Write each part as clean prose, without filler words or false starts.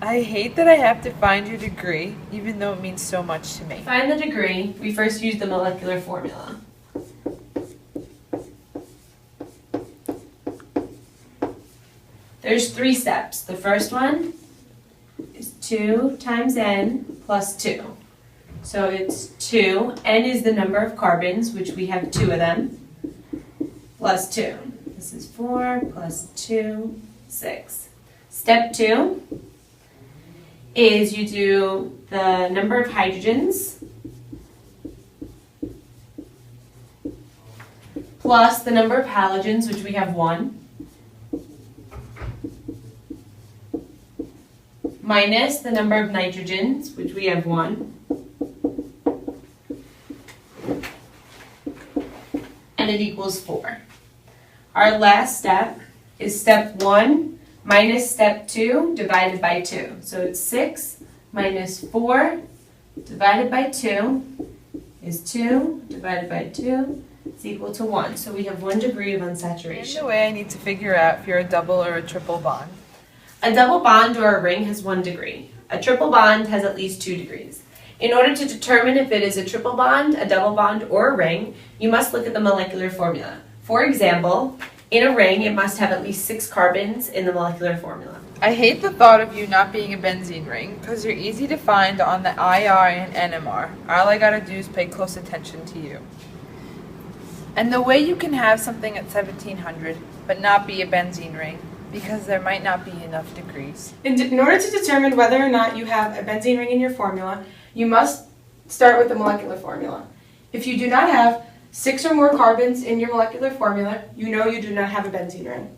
I hate that I have to find your degree, even though it means so much to me. To find the degree, we first use the molecular formula. There's 3 steps. The first one is 2 times n plus 2. So it's 2, n is the number of carbons, which we have 2 of them, plus 2. This is 4 plus 2, 6. Step 2 is you do the number of hydrogens plus the number of halogens, which we have 1, minus the number of nitrogens, which we have 1, and it equals 4. Our last step is step 1 minus step 2 divided by 2. So it's 6 minus 4 divided by 2 is 2 divided by 2 is equal to 1. So we have 1 degree of unsaturation. In the way I need to figure out if you're a double or a triple bond. A double bond or a ring has 1 degree. A triple bond has at least 2 degrees. In order to determine if it is a triple bond, a double bond, or a ring, you must look at the molecular formula. For example, in a ring, it must have at least 6 carbons in the molecular formula. I hate the thought of you not being a benzene ring, because you're easy to find on the IR and NMR. All I gotta do is pay close attention to you. And the way you can have something at 1700, but not be a benzene ring, because there might not be enough degrees. In order to determine whether or not you have a benzene ring in your formula, you must start with the molecular formula. If you do not have 6 or more carbons in your molecular formula, you know you do not have a benzene ring.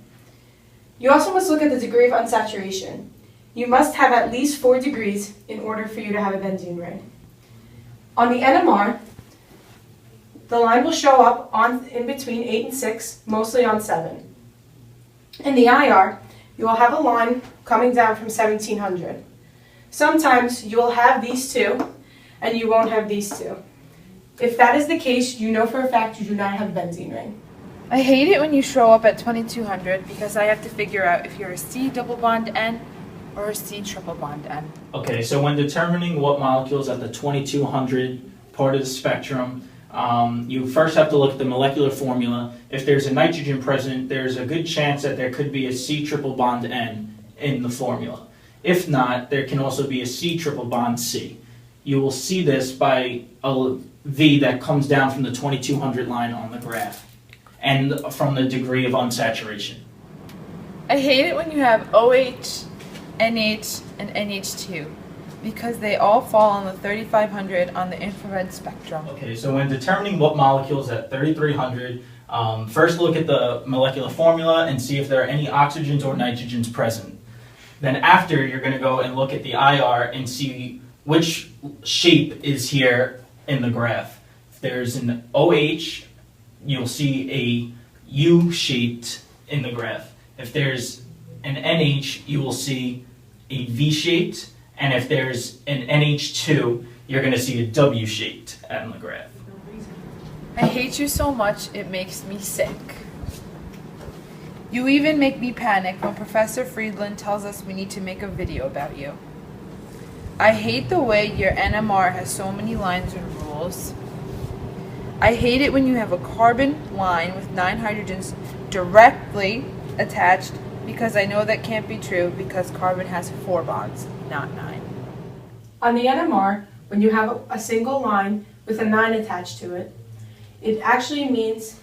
You also must look at the degree of unsaturation. You must have at least 4 degrees in order for you to have a benzene ring. On the NMR, the line will show up in between 8 and 6, mostly on 7. In the IR, you will have a line coming down from 1700. Sometimes you will have these 2, and you won't have these 2. If that is the case, you know for a fact you do not have a benzene ring. I hate it when you show up at 2200 because I have to figure out if you're a C double bond N or a C triple bond N. Okay, so when determining what molecules at the 2200 part of the spectrum, you first have to look at the molecular formula. If there's a nitrogen present, there's a good chance that there could be a C triple bond N in the formula. If not, there can also be a C triple bond C. You will see this by a V that comes down from the 2200 line on the graph and from the degree of unsaturation. I hate it when you have OH, NH, and NH2 because they all fall on the 3500 on the infrared spectrum. Okay, so when determining what molecules at 3300, first look at the molecular formula and see if there are any oxygens or nitrogens present. Then after, you're going to go and look at the IR and see which shape is here in the graph. If there's an OH, you'll see a U-shaped in the graph. If there's an NH, you will see a V-shaped, and if there's an NH2, you're going to see a W-shaped in the graph. I hate you so much, it makes me sick. You even make me panic when Professor Friedland tells us we need to make a video about you. I hate the way your NMR has so many lines and rules. I hate it when you have a carbon line with 9 hydrogens directly attached because I know that can't be true because carbon has 4 bonds, not 9. On the NMR, when you have a single line with a 9 attached to it, it actually means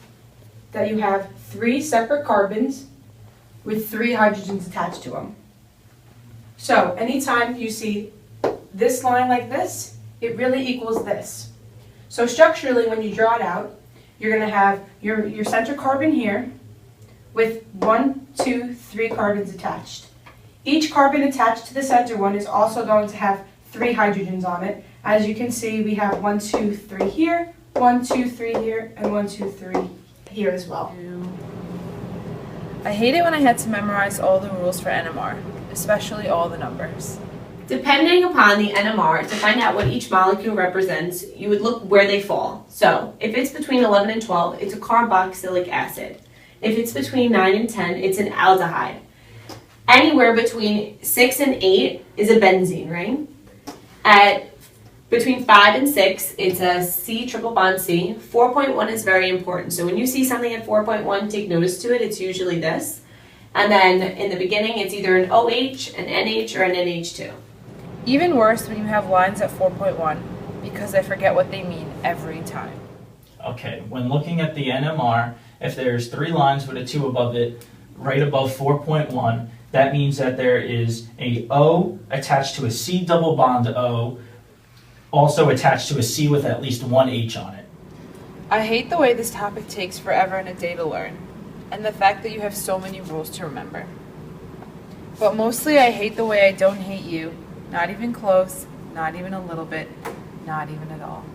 that you have 3 separate carbons with 3 hydrogens attached to them. So anytime you see this line like this, it really equals this. So structurally, when you draw it out, you're going to have your center carbon here with 1, 2, 3 carbons attached. Each carbon attached to the center one is also going to have 3 hydrogens on it. As you can see, we have 1, 2, 3 here, 1, 2, 3 here, and 1, 2, 3 here as well. I hate it when I had to memorize all the rules for NMR, especially all the numbers. Depending upon the NMR, to find out what each molecule represents, you would look where they fall. So, if it's between 11 and 12, it's a carboxylic acid. If it's between 9 and 10, it's an aldehyde. anywhere between 6 and 8 is a benzene ring. At between 5 and 6, it's a C triple bond C. 4.1 is very important. So when you see something at 4.1, take notice to it. It's usually this. And then in the beginning, it's either an OH, an NH, or an NH2. Even worse when you have lines at 4.1, because I forget what they mean every time. Okay, when looking at the NMR, if there's 3 lines with a 2 above it, right above 4.1, that means that there is a O attached to a C double bond O, also attached to a C with at least 1 H on it. I hate the way this topic takes forever and a day to learn, and the fact that you have so many rules to remember. But mostly I hate the way I don't hate you, not even close, not even a little bit, not even at all.